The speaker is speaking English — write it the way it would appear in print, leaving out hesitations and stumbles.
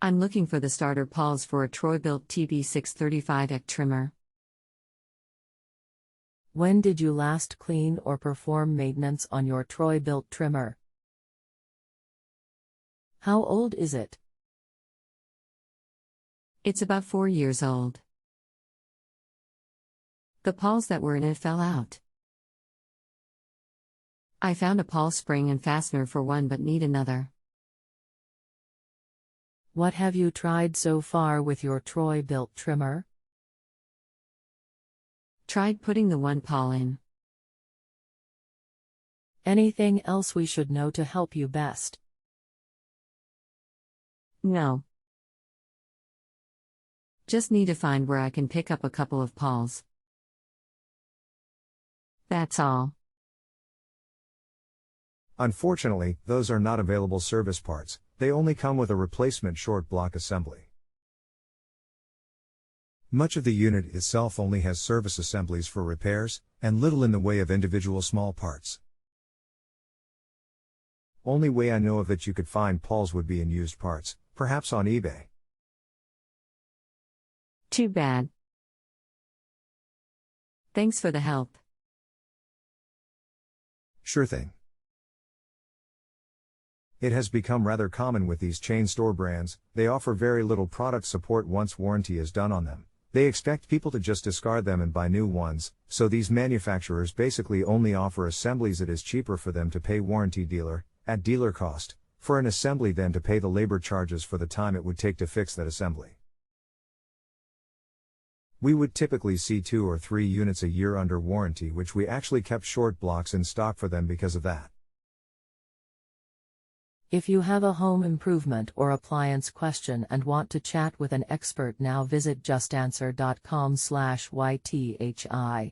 I'm looking for the starter pawls for a Troy-Bilt TB635EC trimmer. When did you last clean or perform maintenance on your Troy-Bilt trimmer? How old is it? It's about 4 years old. The pawls that were in it fell out. I found a pawl spring and fastener for one but need another. What have you tried so far with your Troy-Bilt trimmer? Tried putting the one pawl in. Anything else we should know to help you best? No. Just need to find where I can pick up a couple of pawls. That's all. Unfortunately, those are not available service parts, they only come with a replacement short block assembly. Much of the unit itself only has service assemblies for repairs, and little in the way of individual small parts. Only way I know of that you could find pawls would be in used parts, perhaps on eBay. Too bad. Thanks for the help. Sure thing. It has become rather common with these chain store brands, they offer very little product support once warranty is done on them. They expect people to just discard them and buy new ones, so these manufacturers basically only offer assemblies. It is cheaper for them to pay warranty dealer, at dealer cost, for an assembly than to pay the labor charges for the time it would take to fix that assembly. We would typically see 2 or 3 units a year under warranty, which we actually kept short blocks in stock for them because of that. If you have a home improvement or appliance question and want to chat with an expert now, visit JustAnswer.com/YTHI.